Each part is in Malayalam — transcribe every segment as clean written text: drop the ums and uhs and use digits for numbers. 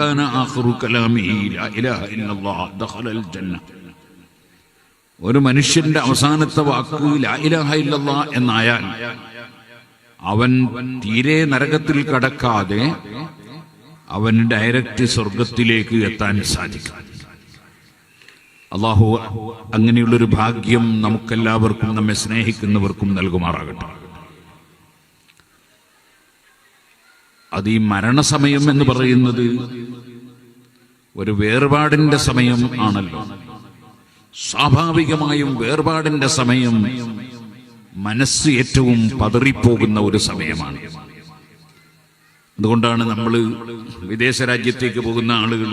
കാന ആഖിറു കലാമിഹി ലാ ഇലാഹ ഇല്ലല്ലാഹ് ദഖലൽ ജന്ന. ഒരു മനുഷ്യന്റെ അവസാനത്തെ വാക്ക് ലാ ഇലാഹ ഇല്ലല്ലാഹ് എന്നായാൽ അവൻ തീരെ നരകത്തിൽ കടക്കാതെ അവൻ ഡയറക്റ്റ് സ്വർഗത്തിലേക്ക് എത്താൻ സാധിക്കും. അല്ലാഹു അങ്ങനെയുള്ളൊരു ഭാഗ്യം നമുക്കെല്ലാവർക്കും, നമ്മെ സ്നേഹിക്കുന്നവർക്കും നൽകുമാറാകട്ടെ. അത് ഈ മരണസമയം എന്ന് പറയുന്നത് ഒരു വേർപാടിന്റെ സമയം ആണല്ലോ. സ്വാഭാവികമായും വേർപാടിന്റെ സമയം മനസ്സ് ഏറ്റവും പതറിപ്പോകുന്ന ഒരു സമയമാണ്. അതുകൊണ്ടാണ് നമ്മൾ വിദേശ രാജ്യത്തേക്ക് പോകുന്ന ആളുകൾ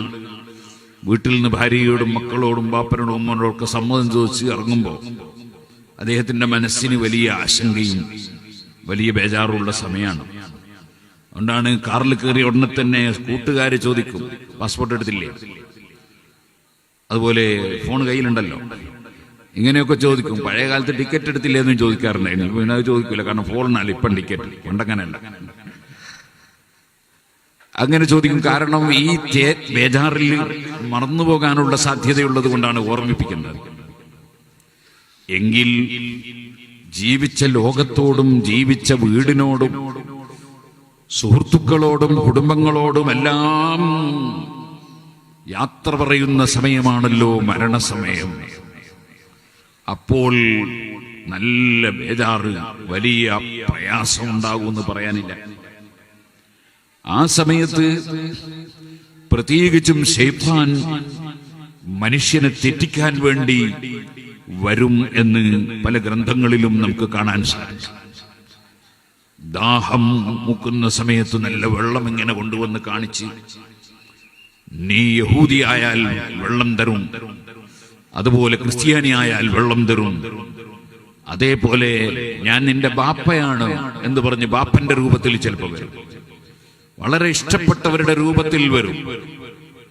വീട്ടിൽ നിന്ന് ഭാര്യയോടും മക്കളോടും ബാപ്പനോടും ഉമ്മനോടും ഒക്കെ സമ്മതം ചോദിച്ച് ഇറങ്ങുമ്പോൾ അദ്ദേഹത്തിന്റെ മനസ്സിന് വലിയ ആശങ്കയും വലിയ ബേജാറുള്ള സമയമാണ്. അതുകൊണ്ടാണ് കാറിൽ കയറി ഉടനെ തന്നെ കൂട്ടുകാര് ചോദിക്കും, പാസ്പോർട്ട് എടുത്തില്ലേ, അതുപോലെ ഫോൺ കയ്യിലുണ്ടല്ലോ, ഇങ്ങനെയൊക്കെ ചോദിക്കും. പഴയ കാലത്ത് ടിക്കറ്റ് എടുത്തില്ലേ എന്നും ചോദിക്കാറുണ്ടായിരുന്നു. പിന്നെ അത് ചോദിക്കില്ല, കാരണം ഫോണിനല്ല ഇപ്പം ടിക്കറ്റ്, പണ്ടങ്ങനല്ല. അങ്ങനെ ചോദിക്കും. കാരണം ഈ ബേജാറിൽ മറന്നുപോകാനുള്ള സാധ്യതയുള്ളത് കൊണ്ടാണ് ഓർമ്മിപ്പിക്കുന്നത്. എങ്കിൽ ജീവിച്ച ലോകത്തോടും ജീവിച്ച വീടിനോടും സുഹൃത്തുക്കളോടും കുടുംബങ്ങളോടും എല്ലാം യാത്ര പറയുന്ന സമയമാണല്ലോ മരണസമയം. അപ്പോൾ നല്ല ബേജാറ്, വലിയ പ്രയാസം ഉണ്ടാകുമെന്ന് പറയാനില്ല. ആ സമയത്ത് പ്രത്യേകിച്ചും ശൈത്താൻ മനുഷ്യനെ തെറ്റിക്കാൻ വേണ്ടി വരും എന്ന് പല ഗ്രന്ഥങ്ങളിലും നമുക്ക് കാണാൻ സാധിക്കും. ദാഹം മുക്കുന്ന സമയത്ത് നല്ല വെള്ളം ഇങ്ങനെ കൊണ്ടുവന്ന് കാണിച്ച്, നീ യഹൂദിയായാൽ വെള്ളം തരും, അതുപോലെ ക്രിസ്ത്യാനിയായാൽ വെള്ളം തരും, അതേപോലെ ഞാൻ നിന്റെ ബാപ്പയാണ് എന്ന് പറഞ്ഞ് ബാപ്പന്റെ രൂപത്തിൽ ചിലപ്പോൾ വരും, വളരെ ഇഷ്ടപ്പെട്ടവരുടെ രൂപത്തിൽ വരും.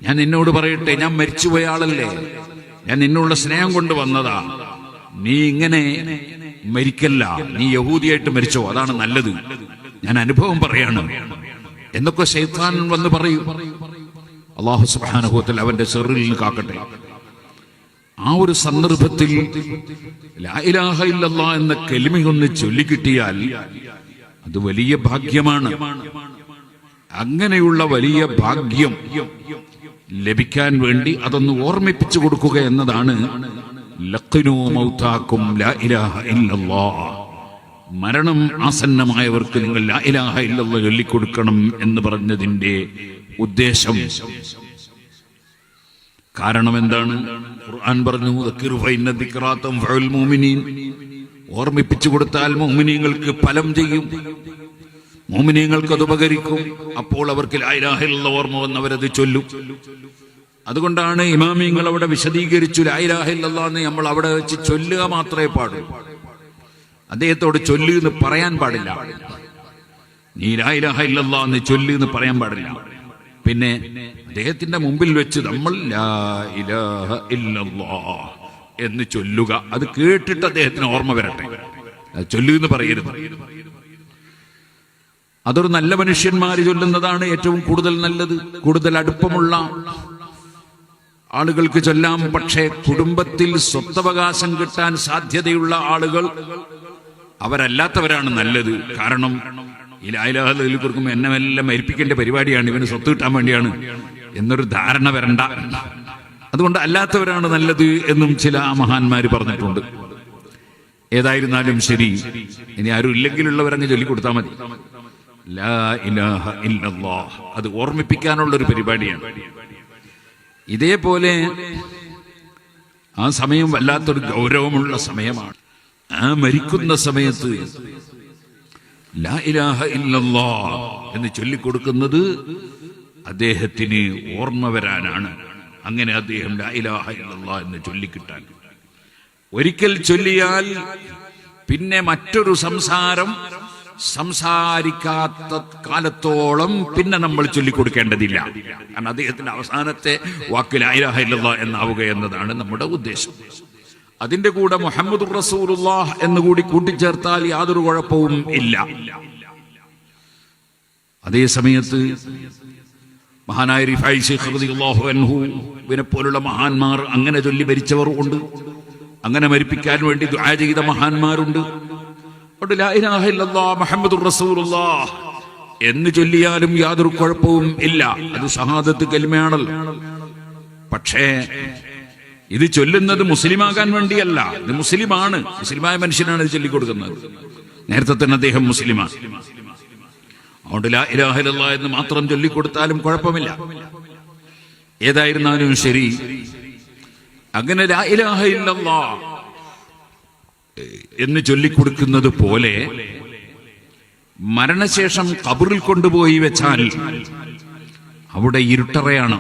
ഞാൻ നിന്നോട് പറയട്ടെ, ഞാൻ മരിച്ചുപോയ ആളല്ലേ, ഞാൻ നിന്നുള്ള സ്നേഹം കൊണ്ട് വന്നതാ, നീ ഇങ്ങനെ മരിക്കല്ല, നീ യഹൂദിയായിട്ട് മരിച്ചോ, അതാണ് നല്ലത്, ഞാൻ അനുഭവം പറയാണ് എന്നൊക്കെ ശൈത്താൻ വന്ന് പറയും. അല്ലാഹു സുബ്ഹാനഹു വ തആല അവന്റെ ശർറിൽ നിന്ന് കാക്കട്ടെ. ആ ഒരു സന്ദർഭത്തിൽ ലാ ഇലാഹ ഇല്ലല്ലാഹ് എന്ന കലിമയൊന്ന് ചൊല്ലിക്കിട്ടിയാൽ അത് വലിയ ഭാഗ്യമാണ്. അങ്ങനെയുള്ള വലിയ ഭാഗ്യം ലഭിക്കാൻ വേണ്ടി അതൊന്ന് ഓർമ്മിപ്പിച്ചു കൊടുക്കുക എന്നതാണ് ലഖ്നൂ മൗതാക്കും ലാ ഇലാഹ ഇല്ലല്ലാഹ്. മരണം ആസന്നമായവർക്ക് നിങ്ങൾ ലാ ഇലാഹ ഇല്ലല്ലാഹ് ചൊല്ലിക്കൊടുക്കണം എന്ന് പറഞ്ഞതിന്റെ ഉദ്ദേശം. കാരണം എന്താണ്? ഖുർആൻ പറഞ്ഞു, ദക്കിറു ഫഇന്ന ദിക്റാ തൻഫഉൽ മുഅ്മിനീൻ. ഓർമ്മിപ്പിച്ചു കൊടുത്താൽ മുഅ്മിനീങ്ങൾക്ക് ഫലം ചെയ്യും, മുഅ്മിനീങ്ങൾക്ക് അത് ഉപകരിക്കും. അപ്പോൾ അവർക്ക് ലാ ഇലാഹ ഇല്ലല്ലാഹ് ഓർമ്മ വന്നവരത് ചൊല്ലും. അതുകൊണ്ടാണ് ഇമാമിങ്ങൾ അവിടെ വിശദീകരിച്ചു, ലാ ഇലാഹ ഇല്ലല്ലാഹ് എന്ന് നമ്മൾ അവിടെ വെച്ച് ചൊല്ലുക മാത്രമേ പാടൂ, അദ്ദേഹത്തോട് ചൊല്ലു എന്ന് പറയാൻ പാടില്ല. നീ ലാ ഇലാഹ ഇല്ലല്ലാഹ് എന്ന് ചൊല്ലു എന്ന് പറയാൻ പാടില്ല. പിന്നെ അദ്ദേഹത്തിന്റെ മുമ്പിൽ വെച്ച് നമ്മൾ ലാ ഇലാഹ ഇല്ലല്ലാഹ് എന്ന് ചൊല്ലുക, അത് കേട്ടിട്ട് അദ്ദേഹത്തിന് ഓർമ്മ വരട്ടെ, ചൊല്ലു എന്ന് പറയരുത്. അതൊരു നല്ല മനുഷ്യന്മാര് ചൊല്ലുന്നതാണ് ഏറ്റവും കൂടുതൽ നല്ലത്. കൂടുതൽ അടുപ്പമുള്ള ആളുകൾക്ക് ചൊല്ലാം. പക്ഷേ കുടുംബത്തിൽ സ്വത്തവകാശം കിട്ടാൻ സാധ്യതയുള്ള ആളുകൾ അവരല്ലാത്തവരാണ് നല്ലത്. കാരണം ഈ ലാ ഇലാഹ ഇല്ലല്ലാഹ് കൊടുക്കുമ്പോൾ എന്നെ എല്ലാം മരിപ്പിക്കേണ്ട പരിപാടിയാണ്, ഇവന് സ്വത്ത് കിട്ടാൻ വേണ്ടിയാണ് എന്നൊരു ധാരണ വരണ്ട. അതുകൊണ്ട് അല്ലാത്തവരാണ് നല്ലത് എന്നും ചില മഹാന്മാര് പറഞ്ഞിട്ടുണ്ട്. ഏതായിരുന്നാലും ശരി, ഇനി ആരും ഇല്ലെങ്കിലുള്ളവരങ്ങ് ചൊല്ലിക്കൊടുത്താൽ മതി. ലാ ഇലാഹ ഇല്ലല്ലാഹ് അത് ഓർമ്മിപ്പിക്കാനുള്ള ഒരു പരിപാടിയാണ്. ഇതേപോലെ ആ സമയം വല്ലാത്തൊരു ഗൗരവമുള്ള സമയമാണ്. ആ മരിക്കുന്ന സമയത്ത് ലാ ഇലാഹ ഇല്ലല്ലാഹ് എന്ന് ചൊല്ലിക്കൊടുക്കുന്നത് അദ്ദേഹത്തിന് ഓർമ്മ വരാനാണ്. അങ്ങനെ അദ്ദേഹം ലാ ഇലാഹ ഇല്ലല്ലാഹ് എന്ന് ചൊല്ലിക്കിട്ടാൻ, ഒരിക്കൽ ചൊല്ലിയാൽ പിന്നെ മറ്റൊരു സംസാരിക്കാത്ത കാലത്തോളം പിന്നെ നമ്മൾ ചൊല്ലിക്കൊടുക്കേണ്ടതില്ല. കാരണം അദ്ദേഹത്തിന്റെ അവസാനത്തെ വാക്ക് ലാ ഇലാഹ ഇല്ലല്ലാഹ് എന്നാവുക എന്നതാണ് നമ്മുടെ ഉദ്ദേശം. അതിന്റെ കൂടെ മുഹമ്മദുർ റസൂലുള്ളാഹ് എന്നുകൂടി കൂട്ടിച്ചേർത്താൽ യാതൊരു കുഴപ്പവും ഇല്ല. അതേ സമയത്ത് മഹാനായ റിഫായി ശൈഖ് റളിയല്ലാഹു അൻഹുവിനെ പോലുള്ള മഹാന്മാർ അങ്ങനെ ചൊല്ലി മരിച്ചവർ ഉണ്ട്. അങ്ങനെ മരിപ്പിക്കാൻ വേണ്ടി ദുആ ചെയ്ത മഹാന്മാരുണ്ട്. ലാ ഇലാഹ ഇല്ലല്ലാഹ് മുഹമ്മദുർ റസൂലുള്ളാഹ് എന്ന് ചൊല്ലിയാലും യാതൊരു കുഴപ്പവും ഇല്ല. അത് ഷഹാദത്ത് കലിമയാണല്ലോ. പക്ഷേ ഇത് ചൊല്ലുന്നത് മുസ്ലിമാകാൻ വേണ്ടിയല്ല. ഇത് മുസ്ലിമാണ്, മുസ്ലിമായ മനുഷ്യനാണ് ഇത് ചൊല്ലിക്കൊടുക്കുന്നത്. നേരത്തെ തന്നെ അദ്ദേഹം മുസ്ലിമാണ്. അതുകൊണ്ട് ലാ ഇലാഹ ഇല്ലല്ലാഹ് എന്ന് മാത്രം ചൊല്ലിക്കൊടുത്താലും കുഴപ്പമില്ല. ഏതായിരുന്നാലും ശരി, അങ്ങനെ ലാ ഇലാഹ ഇല്ലല്ലാഹ് എന്ന് ചൊല്ലിക്കൊടുക്കുന്നത് പോലെ മരണശേഷം ഖബറിൽ കൊണ്ടുപോയി വെച്ചാൽ അവിടെ ഇരുട്ടറയാണ്,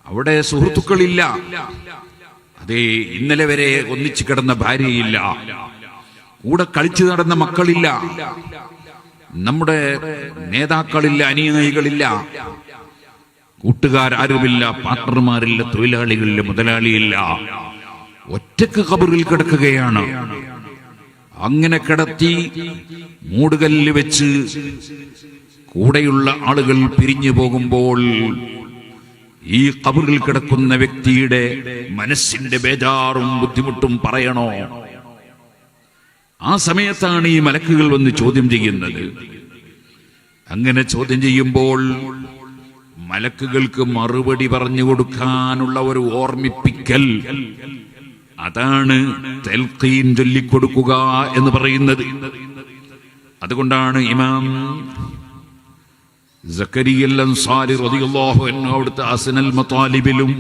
അവിടെ സുഹൃത്തുക്കളില്ല. അതേ, ഇന്നലെ വരെ ഒന്നിച്ചു കിടന്ന ഭാര്യയില്ല, കൂടെ കളിച്ചു നടന്ന മക്കളില്ല, നമ്മുടെ നേതാക്കളില്ല, അനുയായികളില്ല, കൂട്ടുകാരുമില്ല, പാർട്ണർമാരില്ല, തൊഴിലാളികളില്ല, മുതലാളിയില്ല. ഒറ്റക്ക് ഖബറിൽ കിടക്കുകയാണ്. അങ്ങനെ കിടത്തി മൂടുകല്ല് വെച്ച് കൂടെയുള്ള ആളുകൾ പിരിഞ്ഞു പോകുമ്പോൾ ഈ ഖബറിൽ കിടക്കുന്ന വ്യക്തിയുടെ മനസ്സിന്റെ ബേജാറും ബുദ്ധിമുട്ടും പറയണോ? ആ സമയത്താണ് ഈ മലക്കുകൾ വന്ന് ചോദ്യം ചെയ്യുന്നത്. അങ്ങനെ ചോദ്യം ചെയ്യുമ്പോൾ മലക്കുകൾക്ക് മറുപടി പറഞ്ഞു കൊടുക്കാനുള്ള ഒരു ഓർമ്മിപ്പിക്കൽ, അതാണ് തൽഖീൻ ചൊല്ലിക്കൊടുക്കുക എന്ന് പറയുന്നത്. അതുകൊണ്ടാണ് ഇമാം സക്കരിയ അൻസാരി റളിയല്ലാഹു അൻഹു അവിടുത്തെ ഹസനുൽ മതാലിബിലും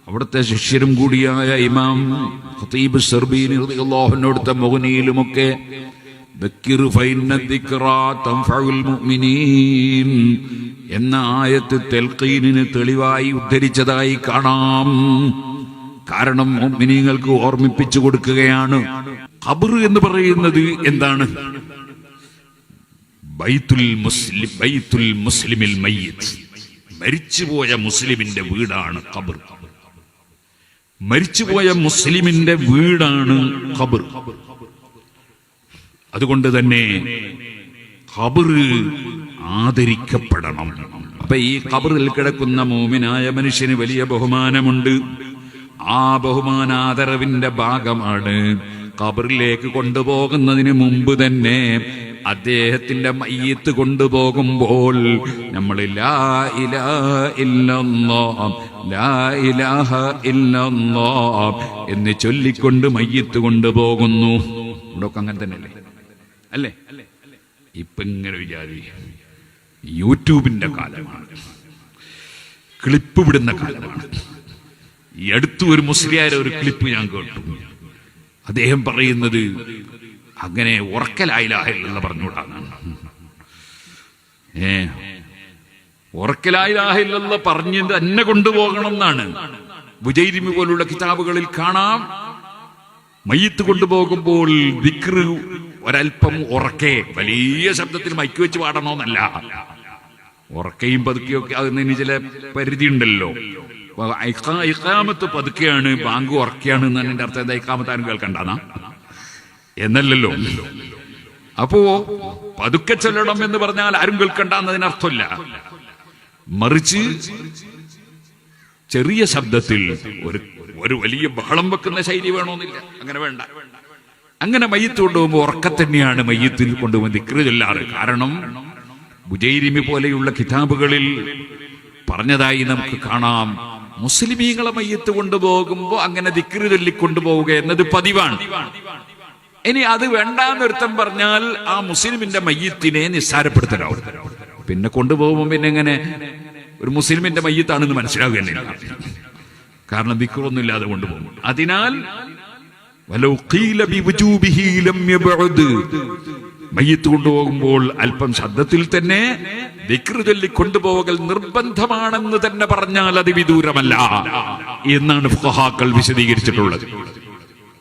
അവിടുത്തെ ശിഷ്യരും കൂടിയായ ഇമാം ഖതീബ് ശർബീനി റളിയല്ലാഹു അൻഹു അവിടുത്തെ മുഗ്നിയിലുമൊക്കെ ദക്കിർ ഫഇന്ന ദിക്റാ തൻഫഉൽ മുഅ്മിനീൻ എന്ന ആയത്ത് തൽഖീനിന് തെളിവായി ഉദ്ധരിച്ചതായി കാണാം. കാരണം മുഅ്മിനീങ്ങൾക്ക് ഓർമ്മിപ്പിച്ചു കൊടുക്കുകയാണ്. ഖബർ എന്ന് പറയുന്നത് എന്താണ്? ബൈത്തുൽ മുസ്ലിമിൽ മയ്യിത്ത്, മരിച്ചുപോയ മുസ്ലിമിന്റെ വീടാണ് ഖബർ. മരിച്ചുപോയ മുസ്ലിമിന്റെ വീടാണ് ഖബർ. അതുകൊണ്ട് തന്നെ ഖബർ ആദരിക്കപ്പെടണം. അപ്പൊ ഈ ഖബറിൽ കിടക്കുന്ന മോമിനായ മനുഷ്യന് വലിയ ബഹുമാനമുണ്ട്. ആ ബഹുമാനാദരവിന്റെ ഭാഗമാണ് ഖബറിലേക്ക് കൊണ്ടുപോകുന്നതിന് മുമ്പ് തന്നെ അദ്ദേഹത്തിന്റെ മയ്യിത്ത് കൊണ്ടുപോകുമ്പോൾ നമ്മൾ ലാ ഇലാഹ ഇല്ലല്ലാഹ് ലാ ഇലാഹ ഇല്ലല്ലാഹ് എന്ന് ചൊല്ലിക്കൊണ്ട് മയ്യിത്ത് കൊണ്ടുപോകുന്നു. ഇവിടൊക്കെ അങ്ങനെ തന്നെയല്ലേ? അല്ലേ? ഇപ്പൊ ഇങ്ങനെ വിചാരി, യൂട്യൂബിന്റെ കാലമാണ്, ക്ലിപ്പ് വിടുന്ന കാലമാണ്. ഈ അടുത്ത് ഒരു മുസ്ലിയായ ഒരു ക്ലിപ്പ് ഞാൻ കേട്ടു. അദ്ദേഹം പറയുന്നത് അങ്ങനെ ഉറക്കൽ ലാ ഇലാഹ ഇല്ലല്ലാഹ് പറഞ്ഞുകൂടാന്നാണ്. ഉറക്കൽ ലാ ഇലാഹ ഇല്ലല്ലാഹ് പറഞ്ഞ് തന്നെ കൊണ്ടുപോകണം എന്നാണ്. ബുജൈരിമി പോലുള്ള കിതാബുകളിൽ കാണാം. മയ്യിത്ത് കൊണ്ടുപോകുമ്പോൾ ദിക്ർ ഒരൽപ്പം ഉറക്കെ, വലിയ ശബ്ദത്തിൽ മൈക്ക് വെച്ച് പാടണമെന്നല്ല. ഉറക്കയും പതുക്കെയൊക്കെ അതിന് ചില പരിധി ഉണ്ടല്ലോ. ഇഖാമത്ത് പതുക്കെയാണ്, ബാങ്ക് ഉറക്കെയാണ് എന്നാണ് എന്റെ അർത്ഥം. എന്താ ഇഖാമത്ത് ആരും കേൾക്കണ്ടാന്നാ എന്നല്ലല്ലോ. അപ്പോ പതുക്കെ ചൊല്ലണം എന്ന് പറഞ്ഞാൽ ആരും കേൾക്കണ്ടെന്നതിനർത്ഥമില്ല. മറിച്ച് ചെറിയ ശബ്ദത്തിൽ ഒരു വലിയ ബഹളം വെക്കുന്ന ശൈലി വേണമെന്നില്ല. അങ്ങനെ വേണ്ട. അങ്ങനെ മയ്യിത്ത് കൊണ്ടുപോകുമ്പോൾ ഉറക്കത്തന്നെയാണ് മയ്യിത്തിൽ കൊണ്ടുപോകുമ്പോൾ ദിക്റ് ചൊല്ലാറ്. കാരണം ബുജൈരിമി പോലെയുള്ള കിതാബുകളിൽ പറഞ്ഞതായി നമുക്ക് കാണാം, മുസ്ലിമീങ്ങളെ മയ്യിത്ത് കൊണ്ടുപോകുമ്പോൾ അങ്ങനെ ദിക്റ് ചൊല്ലിക്കൊണ്ടുപോവുക എന്നത് പതിവാണ്. ഇനി അത് വേണ്ടാന്നൊരുത്തം പറഞ്ഞാൽ ആ മുസ്ലിമിന്റെ മയ്യിത്തിനെ നിസ്സാരപ്പെടുത്തലാവും. പിന്നെ കൊണ്ടുപോകുമ്പോൾ പിന്നെ എങ്ങനെ ഒരു മുസ്ലിമിന്റെ മയ്യിത്താണെന്ന് മനസ്സിലാവുകയല്ല. കാരണം ദിക്റൊന്നും ഇല്ലാതെ കൊണ്ടുപോകും. അതിനാൽ മയ്യിത്ത് കൊണ്ടുപോകുമ്പോൾ അല്പം ശബ്ദത്തിൽ തന്നെ ദിക്റ് ചൊല്ലി കൊണ്ടുപോകൽ നിർബന്ധമാണെന്ന് തന്നെ പറഞ്ഞാൽ അത് വിദൂരമല്ല എന്നാണ് ഫുഖഹാക്കൾ വിശദീകരിച്ചിട്ടുള്ളത്.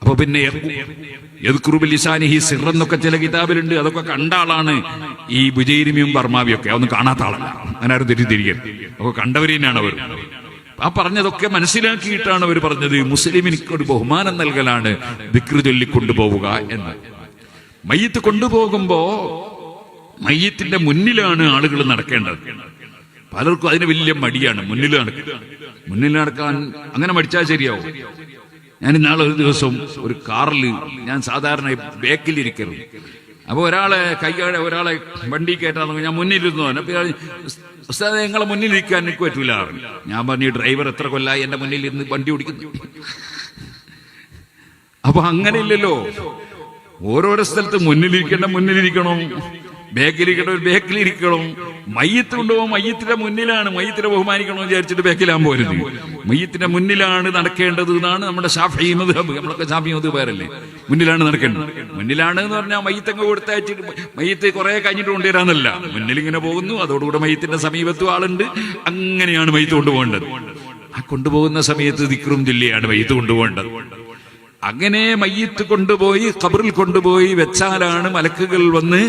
അപ്പൊ പിന്നെ എന്നൊക്കെ ചില കിതാബിലുണ്ട്. അതൊക്കെ കണ്ട ആളാണ് ഈ ബുജൈരിമിയും ബർമാവിയും ഒക്കെ. അതൊന്നും കാണാത്ത ആളല്ല. അങ്ങനെ ആരും തെറ്റിദ്ധരിക്കരുത്. അപ്പൊ കണ്ടവർ തന്നെയാണ് അവർ. ആ പറഞ്ഞതൊക്കെ മനസ്സിലാക്കിയിട്ടാണ് അവർ പറഞ്ഞത് മുസ്ലിമിനിക്ക് ഒരു ബഹുമാനം നൽകലാണ് ദിക്റ് ചൊല്ലി കൊണ്ടുപോവുക എന്ന്. മയ്യിത്ത് കൊണ്ടുപോകുമ്പോ മയ്യിത്തിന്റെ മുന്നിലാണ് ആളുകൾ നടക്കേണ്ടത്. പലർക്കും അതിന് വലിയ മടിയാണ് മുന്നിൽ നടക്കാൻ. അങ്ങനെ മടിച്ചാൽ ശരിയാവും. ഞാൻ ഇന്നാളെ ഒരു ദിവസം ഒരു കാറിൽ, ഞാൻ സാധാരണ ബാക്കിലിരിക്കരുത്, അപ്പൊ ഒരാളെ വണ്ടി കയറ്റാൻ ഞാൻ മുന്നിലിരുന്നു. അപ്പൊ ഉസ്താദേ നിങ്ങളെ മുന്നിലിരിക്കാൻ എനിക്ക് പറ്റൂല. ഞാൻ പറഞ്ഞു ഡ്രൈവർ എത്ര കൊല്ലായി എന്റെ മുന്നിൽ ഇരുന്ന് വണ്ടി ഓടിക്കുന്നു. അപ്പൊ അങ്ങനെയില്ലല്ലോ, ഓരോരോ സ്ഥലത്ത് മുന്നിലിരിക്കണം, ബാക്കിലിരിക്കണം. മയ്യത്ത് കൊണ്ടുപോകും, മയ്യത്തിന്റെ മുന്നിലാണ്, മയ്യത്തിനെ ബഹുമാനിക്കണമെന്ന് വിചാരിച്ചിട്ട് ബാക്കിലാൻ പോരുത്. മയ്യത്തിന്റെ മുന്നിലാണ് നടക്കേണ്ടത് എന്നാണ് നമ്മുടെ ശാഫിഈ മദ്ഹബ്. നമ്മളൊക്കെ ശാഫിഈ മദ്ഹബ് പേരല്ലേ, മുന്നിലാണ് നടക്കേണ്ടത്. മുന്നിലാണ് എന്ന് പറഞ്ഞാൽ മയ്യത്തങ്ങ് കൊടുത്തയച്ചിട്ട് മയ്യത്ത് കുറെ കഴിഞ്ഞിട്ട് കൊണ്ടുവരാന്നല്ല, മുന്നിലിങ്ങനെ പോകുന്നു, അതോടുകൂടെ മയ്യത്തിന്റെ സമീപത്തും ആളുണ്ട്. അങ്ങനെയാണ് മയ്യത്ത് കൊണ്ടുപോകേണ്ടത്. ആ കൊണ്ടുപോകുന്ന സമയത്ത് ദിക്റും ചൊല്ലിയാണ് മയ്യത്ത് കൊണ്ടുപോകേണ്ടത്. അങ്ങനെ മയ്യത്ത് കൊണ്ടുപോയി ഖബറിൽ കൊണ്ടുപോയി വെച്ചാലാണ് മലക്കുകൾ വന്ന്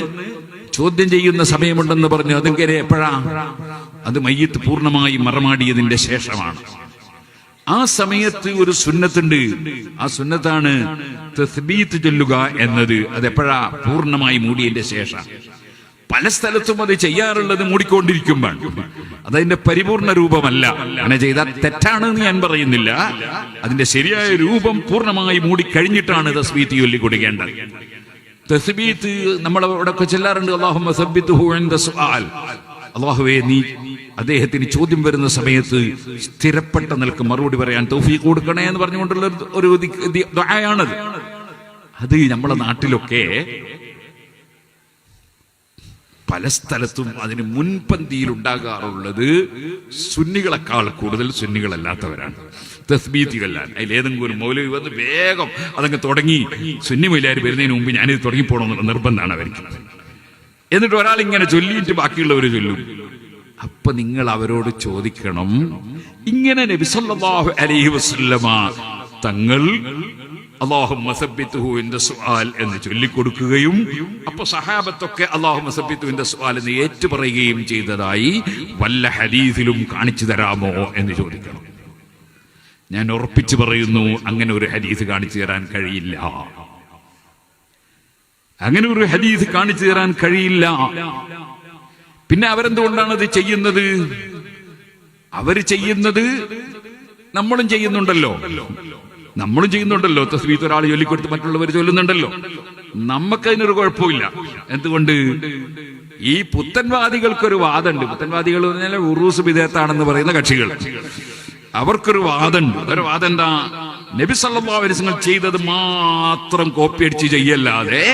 ചോദ്യം ചെയ്യുന്ന സമയമുണ്ടെന്ന് പറഞ്ഞു. അതെങ്ങനെ, എപ്പോഴാ? അത് മയ്യത്ത് പൂർണ്ണമായി മറമാടിയതിന്റെ ശേഷമാണ്. ആ സമയത്ത് ഒരു സുന്നത്തുണ്ട്. ആ സുന്നത്താണ് തസ്ബീത്ത് ചൊല്ലുക എന്നത്. അതെപ്പോഴാ? പൂർണ്ണമായി മൂടിയതിന്റെ ശേഷം. പല സ്ഥലത്തും അത് ചെയ്യാറുള്ളത് മൂടിക്കൊണ്ടിരിക്കുമ്പോൾ. അതതിന്റെ പരിപൂർണ രൂപമല്ല. അങ്ങനെ ചെയ്താൽ തെറ്റാണെന്ന് ഞാൻ പറയുന്നില്ല. അതിന്റെ ശരിയായ രൂപം പൂർണ്ണമായി മൂടിക്കഴിഞ്ഞിട്ടാണ് തസ്ബീത്ത് ചൊല്ലി കൊടുക്കേണ്ടത്. തസ്ബീത്ത് നമ്മളവിടെ ചെല്ലാറുണ്ട്. അല്ലാഹുമ്മ സബ്ബിത്ഹു ഇൻദ സുആൽ. അല്ലാഹുവേ, നീ അദ്ദേഹത്തിന് ചോദ്യം വരുന്ന സമയത്ത് സ്ഥിരപ്പെട്ട നിലക്ക് മറുപടി പറയാൻ തൗഫീഖ് കൊടുക്കണേ എന്ന് പറഞ്ഞുകൊണ്ടുള്ള ഒരു ദുആയാണത്. അത് നമ്മുടെ നാട്ടിലൊക്കെ പല സ്ഥലത്തും അതിന് മുൻപന്തിയിൽ ഉണ്ടാകാറുള്ളത് സുന്നികളെക്കാൾ കൂടുതൽ സുന്നികളല്ലാത്തവരാണ്, തസ്ബീത്തുകളാൻ. അതിലേതെങ്കിലും ഒരു മൗലവി വന്ന് വേഗം അതങ്ങ് തുടങ്ങി, സുന്നി മൗലവി വരുന്നതിന് മുമ്പ് ഞാനിത് തുടങ്ങിപ്പോണമെന്നുള്ള നിർബന്ധമാണ് അവർക്ക്. എന്നിട്ട് ഒരാൾ ഇങ്ങനെ ചൊല്ലിയിട്ട് ബാക്കിയുള്ളവർ ചൊല്ലും. അപ്പൊ നിങ്ങൾ അവരോട് ചോദിക്കണം, ഇങ്ങനെ നബി സല്ലല്ലാഹു അലൈഹി വസല്ലമ തങ്ങൾ അല്ലാഹുമ്മ സബ്ബിത്ഹു ഇൻദ സുആൽ എന്ന് ചൊല്ലിക്കൊടുക്കുകയും അപ്പൊ സഹാബത്തൊക്കെ അല്ലാഹുമ്മ സബ്ബിത്ഹു ഇൻദ സുആൽ എന്ന് ഏറ്റുപറയുകയും ചെയ്തതായി വല്ല ഹദീസിലും കാണിച്ചു തരാമോ എന്ന് ചോദിക്കണം. ഞാൻ ഉറപ്പിച്ചു പറയുന്നു, അങ്ങനെ ഒരു ഹദീസ് കാണിച്ചു തരാൻ കഴിയില്ല. അങ്ങനെ ഒരു ഹദീസ് കാണിച്ചു തരാൻ കഴിയില്ല. പിന്നെ അവരെന്തുകൊണ്ടാണ് അത് ചെയ്യുന്നത്? അവര് ചെയ്യുന്നത് നമ്മളും ചെയ്യുന്നുണ്ടല്ലോ. തസ്ബീത്ത് ഒരാൾ ചൊല്ലിക്കൊടുത്ത് മറ്റുള്ളവർ ചൊല്ലുന്നുണ്ടല്ലോ. നമുക്കതിനൊരു കുഴപ്പമില്ല. എന്തുകൊണ്ട്? ഈ പുത്തൻവാദികൾക്കൊരു വാദമുണ്ട്. പുത്തൻവാദികൾ എന്ന് പറഞ്ഞാൽ ഉറൂസ് ബിദഅത്താണെന്ന് പറയുന്ന കക്ഷികൾ, അവർക്കൊരു വാദമുണ്ട്. ഒരു വാദം എന്താ? നബി സല്ലല്ലാഹു അലൈഹി വസല്ലം ചെയ്തത് മാത്രം കോപ്പി അടിച്ച് ചെയ്യല്ലാതെ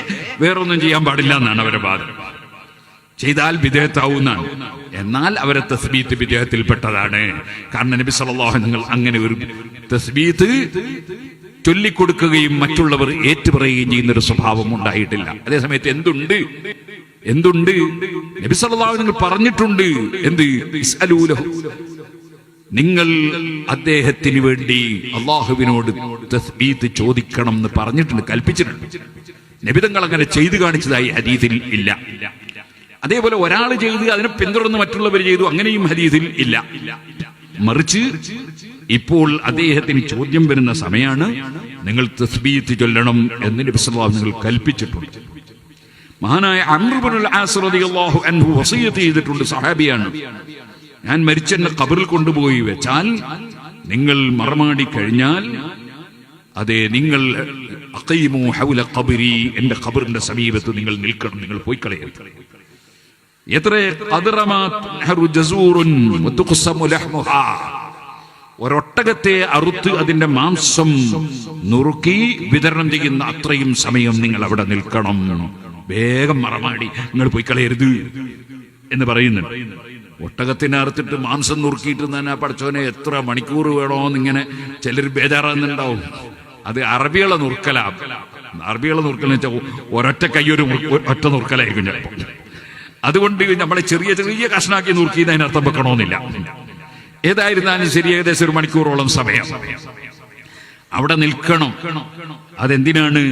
വേറൊന്നും ചെയ്യാൻ പാടില്ല എന്നാണ് അവരുടെ വാദം. ചെയ്താൽ ബിദഅത്താവുന്നാണ്. എന്നാൽ അവരെ തസ്ബീത്ത് ബിദഅത്തിൽപ്പെട്ടതാണ്. കാരണം നബി സല്ലല്ലാഹു അലൈഹി വസല്ലം അങ്ങനെ ഒരു തസ്ബീത്ത് ചൊല്ലിക്കൊടുക്കുകയും മറ്റുള്ളവർ ഏറ്റുപറയുകയും ചെയ്യുന്ന ഒരു സ്വഭാവം ഉണ്ടായിട്ടില്ല. അതേസമയത്ത് എന്തുണ്ട് നബി സല്ലല്ലാഹു അലൈഹി വസല്ലം പറഞ്ഞിട്ടുണ്ട്. എന്ത്? ഇസ്അലൂലഹു, നിങ്ങൾ അദ്ദേഹത്തിന് വേണ്ടി അള്ളാഹുവിനോട് തസ്ബീത്ത് ചോദിക്കണം എന്ന് പറഞ്ഞിട്ടുണ്ട്, കൽപ്പിച്ചിട്ടുണ്ട്. നബി തങ്ങൾ അങ്ങനെ ചെയ്തു കാണിച്ചതായി ഹദീസിൽ ഇല്ല. അതേപോലെ ഒരാൾ ചെയ്ത് അതിനെ പിന്തുടർന്ന് മറ്റുള്ളവർ ചെയ്തു, അങ്ങനെയും ഹദീസിൽ ഇല്ല. മറിച്ച് ഇപ്പോൾ അദ്ദേഹത്തിന് ചോദ്യം വരുന്ന സമയമാണ്, നിങ്ങൾ തസ്ബീത്ത് ചൊല്ലണം എന്ന് നബി സല്ലല്ലാഹു അലൈഹി വസല്ലം കൽപ്പിച്ചിട്ടുണ്ട്. മഹാനായ അംർ ഇബ്നുൽ ആസ് റളിയല്ലാഹു അൻഹു വസിയത്ത് ചെയ്തിട്ടുണ്ട്. സഹാബിയാണ്. ഞാൻ മരിച്ചെന്നെ ഖബറിൽ കൊണ്ടുപോയി വെച്ചാൽ, നിങ്ങൾ മറമാടി കഴിഞ്ഞാൽ, അതെ, നിങ്ങൾ അഖീമു ഹൗല ഖബരി, എന്റെ ഖബറിന്റെ സമീപത്ത് നിങ്ങൾ നിൽക്കണം, നിങ്ങൾ പോയി കളയരുത്. ഒരൊട്ടകത്തെ അറുത്ത് അതിന്റെ മാംസം നുറുക്കി വിതരണം ചെയ്യുന്ന അത്രയും സമയം നിങ്ങൾ അവിടെ നിൽക്കണം. വേഗം മറമാടി നിങ്ങൾ പോയി കളയരുത് എന്ന് പറയുന്നുണ്ട്. ഒട്ടകത്തിനെ അറുത്തിട്ട് മാംസം നുറുക്കിയിട്ട് തന്നെ പഠിച്ചവനെ എത്ര മണിക്കൂർ വേണോന്നിങ്ങനെ ചിലർ ബേജാറാകുന്നുണ്ടാവും. അത് അറബികളെ നുറുക്കലെന്ന് വെച്ചാൽ ഒരൊറ്റ കൈയൊരു ഒറ്റ നുറുക്കലായിരിക്കും ചിലപ്പോൾ. അതുകൊണ്ട് നമ്മളെ ചെറിയ ചെറിയ കഷ്ണാക്കി നുറുക്കിയത് അതിനർത്ഥം വെക്കണമെന്നില്ല. ഏതായിരുന്നാലും ശരി, ഏകദേശം ഒരു മണിക്കൂറോളം സമയം അവിടെ നിൽക്കണം. അതെന്തിനാണ്?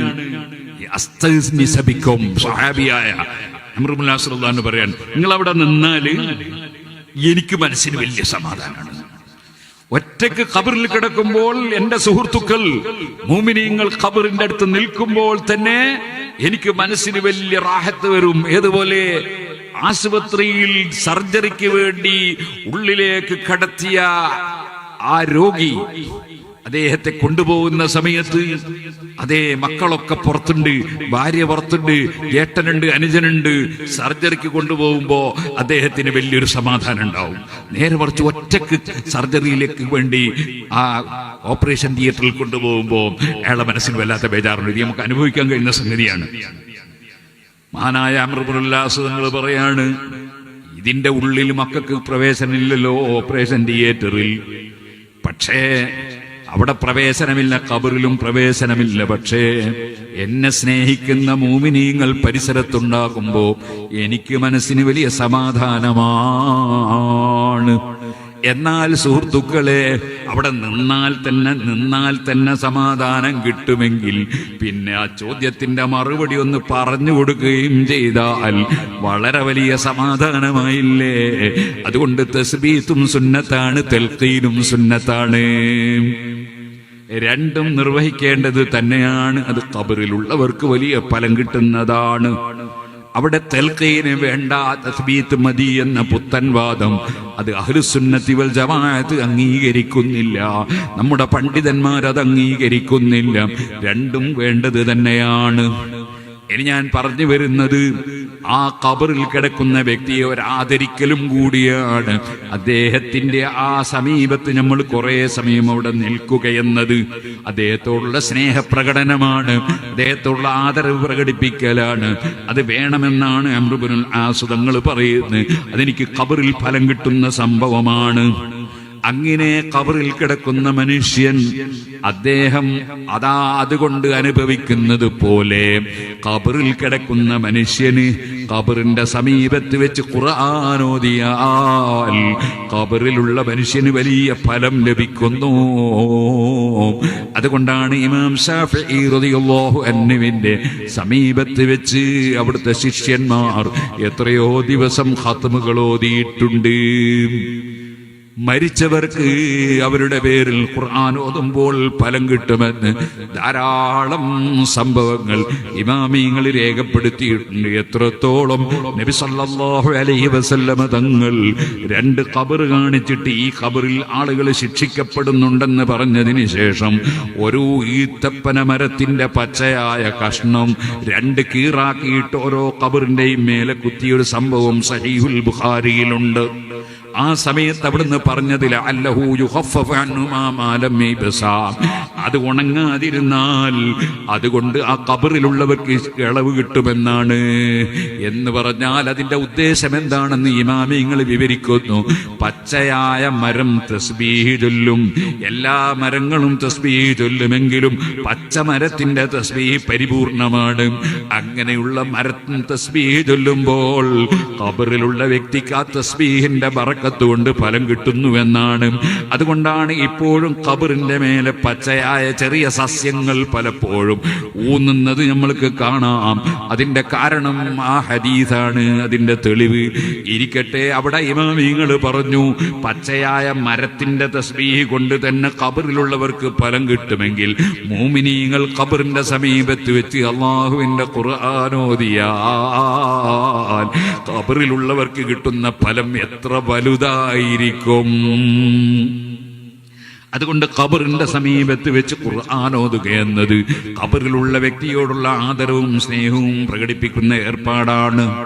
സഹാബിയായ അംർ ഇബ്നുൽ ആസ് റളിയല്ലാഹു അൻഹു പറയാൻ, നിങ്ങൾ അവിടെ നിന്നാല് എനിക്ക് മനസ്സിന് വലിയ സമാധാനമാണ്. ഒറ്റയ്ക്ക് ഖബറിൽ കിടക്കുമ്പോൾ എന്റെ സുഹൃത്തുക്കൾ മുഅ്മിനീങ്ങൾ ഖബറിന്റെ അടുത്ത് നിൽക്കുമ്പോൾ തന്നെ എനിക്ക് മനസ്സിന് വലിയ റാഹത്ത് വരും. ഏതുപോലെ ആശുപത്രിയിൽ സർജറിക്ക് വേണ്ടി ഉള്ളിലേക്ക് കടത്തിയ ആ രോഗി അദ്ദേഹത്തെ കൊണ്ടുപോകുന്ന സമയത്ത് അതേ മക്കളൊക്കെ പുറത്തുണ്ട്, ഭാര്യ പുറത്തുണ്ട്, ജ്യേഷ്ഠനുണ്ട്, അനുജനുണ്ട്. സർജറിക്ക് കൊണ്ടുപോകുമ്പോ അദ്ദേഹത്തിന് വലിയൊരു സമാധാനം ഉണ്ടാവും. നേരെ മറിച്ച് ഒറ്റക്ക് സർജറിയിലേക്ക് വേണ്ടി ആ ഓപ്പറേഷൻ തിയേറ്ററിൽ കൊണ്ടുപോകുമ്പോ അയാളുടെ മനസ്സിന് വല്ലാത്ത ബേജാറുണ്ട്. ഇത് നമുക്ക് അനുഭവിക്കാൻ കഴിയുന്ന സംഗതിയാണ്. മഹാനായ അംർ ഇബ്നുൽ ആസ് തങ്ങൾ പറയാണ്, ഇതിന്റെ ഉള്ളിൽ മക്കൾക്ക് പ്രവേശനമില്ലല്ലോ ഓപ്പറേഷൻ തിയേറ്ററിൽ. പക്ഷേ അവിടെ പ്രവേശനമില്ല, ഖബറിലും പ്രവേശനമില്ല. പക്ഷേ എന്നെ സ്നേഹിക്കുന്ന മൂമിനീങ്ങൾ പരിസരത്തുണ്ടാകുമ്പോ എനിക്ക് മനസ്സിന് വലിയ സമാധാനമാണ്. എന്നാൽ സുഹൃത്തുക്കളെ, അവിടെ നിന്നാൽ തന്നെ സമാധാനം കിട്ടുമെങ്കിൽ പിന്നെ ആ ചോദ്യത്തിന്റെ മറുപടി ഒന്ന് പറഞ്ഞു കൊടുക്കുകയും ചെയ്താൽ വളരെ വലിയ സമാധാനമായില്ലേ? അതുകൊണ്ട് തസ്ബീത്തും സുന്നത്താണ്, തൽഖീനും സുന്നത്താണ്. രണ്ടും നിർവഹിക്കേണ്ടത് തന്നെയാണ്. അത് ഖബറിലുള്ളവർക്ക് വലിയ ഫലം കിട്ടുന്നതാണ്. അവിടെ തൽഖീന് വേണ്ട, തസ്ബീത്ത് മതി എന്ന പുത്തൻവാദം അത് അഹ്ലുസുന്നത്തി വൽ ജമാഅത്ത് അംഗീകരിക്കുന്നില്ല. നമ്മുടെ പണ്ഡിതന്മാർ അത് അംഗീകരിക്കുന്നില്ല. രണ്ടും വേണ്ടത് തന്നെയാണ്. ഇനി ഞാൻ പറഞ്ഞു വരുന്നത് ആ ഖബറിൽ കിടക്കുന്ന വ്യക്തിയെ ഒരാദരിക്കലും കൂടിയാണ്. അദ്ദേഹത്തിന്റെ ആ സമീപത്ത് നമ്മൾ കുറെ സമയം അവിടെ നിൽക്കുകയെന്നത് അദ്ദേഹത്തോടുള്ള സ്നേഹപ്രകടനമാണ്, അദ്ദേഹത്തോടുള്ള ആദരവ് പ്രകടിപ്പിക്കലാണ്. അത് വേണമെന്നാണ് അംർ ഇബ്നുൽ ആസ് തങ്ങൾ പറയുന്നത്. അതെനിക്ക് ഖബറിൽ ഫലം കിട്ടുന്ന സംഭവമാണ്. അങ്ങനെ ഖബറിൽ കിടക്കുന്ന മനുഷ്യൻ അദ്ദേഹം അതുകൊണ്ട് അനുഭവിക്കുന്നത് പോലെ ഖബറിൽ കിടക്കുന്ന മനുഷ്യന് ഖബറിന്റെ സമീപത്ത് വെച്ച് ഖുർആൻ ഓതിയാൽ ഖബറിലുള്ള മനുഷ്യന് വലിയ ഫലം ലഭിക്കുന്നു. അതുകൊണ്ടാണ് ഇമാം ശാഫിഈ റളിയല്ലാഹു അൻഹുവിന്റെ സമീപത്ത് വെച്ച് അവിടുത്തെ ശിഷ്യന്മാർ എത്രയോ ദിവസം ഖത്മുകൾ ഓതിയിട്ടുണ്ട്. മരിച്ചവർക്ക് അവരുടെ പേരിൽ ഖുർആൻ ഓതുമ്പോൾ ഫലം കിട്ടുമെന്ന് ധാരാളം സംഭവങ്ങൾ ഇമാമിങ്ങൾ രേഖപ്പെടുത്തിയിട്ടുണ്ട്. എത്രത്തോളം നബി സല്ലല്ലാഹു അലൈഹി വസല്ലമ തങ്ങൾ 2 ഖബർ കാണിച്ചിട്ട് ഈ ഖബറിൽ ആളുകൾ ശിക്ഷിക്കപ്പെടുന്നുണ്ടെന്ന് പറഞ്ഞതിന് ശേഷം ഒരു ഈത്തപ്പന മരത്തിന്റെ പച്ചയായ കഷ്ണം 2 കീറാക്കിയിട്ട് ഓരോ ഖബറിന്റെയും മേലെ കുത്തിയൊരു സംഭവം സഹീഹുൽ ബുഖാരിയിലുണ്ട്. ആ സമയത്ത് അവിടുന്ന് പറഞ്ഞതിൽ അല്ലഹു യുഖഫഫ അൻഹു മാ ലം യബ്സാ, അത് ഉണങ്ങാതിരുന്നാൽ അതുകൊണ്ട് ആ ഖബറിലുള്ളവർക്ക് ഇളവ് കിട്ടുമെന്നാണ്. എന്ന് പറഞ്ഞാൽ അതിന്റെ ഉദ്ദേശം എന്താണെന്ന് ഇമാമിങ്ങൾ വിവരിക്കുന്നു. പച്ചയായ മരം തസ്ബീഹ് ചൊല്ലും, എല്ലാ മരങ്ങളും തസ്ബീഹ് ചൊല്ലുമെങ്കിലും പച്ചമരത്തിന്റെ തസ്ബീഹ് പരിപൂർണമാണ്. അങ്ങനെയുള്ള മരത്തിന് തസ്ബീഹ് ചൊല്ലുമ്പോൾ ഖബറിലുള്ള വ്യക്തിക്ക് ആ തസ്ബീഹിന്റെ ബറക്കത്ത് കൊണ്ട് ഫലം കിട്ടുന്നുവെന്നാണ്. അതുകൊണ്ടാണ് ഇപ്പോഴും ഖബറിന്റെ മേലെ പച്ചയായ ചെറിയ സസ്യങ്ങൾ പലപ്പോഴും ഊന്നുന്നത് നമ്മൾക്ക് കാണാം. അതിന്റെ കാരണം ആ ഹദീസാണ് അതിന്റെ തെളിവ്. ഇരിക്കട്ടെ, അവിടെ ഇമാമിങ്ങൾ പറഞ്ഞു പച്ചയായ മരത്തിന്റെ തസ്ബീഹ് കൊണ്ട് തന്നെ ഖബറിലുള്ളവർക്ക് ഫലം കിട്ടുമെങ്കിൽ മുഅ്മിനീങ്ങൾ ഖബറിന്റെ സമീപത്ത് വെച്ച് അല്ലാഹുവിന്റെ ഖുർആൻ ഓതിയാൽ ഖബറിലുള്ളവർക്ക് കിട്ടുന്ന ഫലം എത്ര വലുതായിരിക്കും. അതുകൊണ്ട് ഖബറിന്റെ സമീപത്ത് വെച്ച് ഖുർആൻ ഓതുക എന്നത് ഖബറിലുള്ള വ്യക്തിയോടുള്ള ആദരവും സ്നേഹവും പ്രകടിപ്പിക്കുന്ന ഏർപ്പാടാണ്.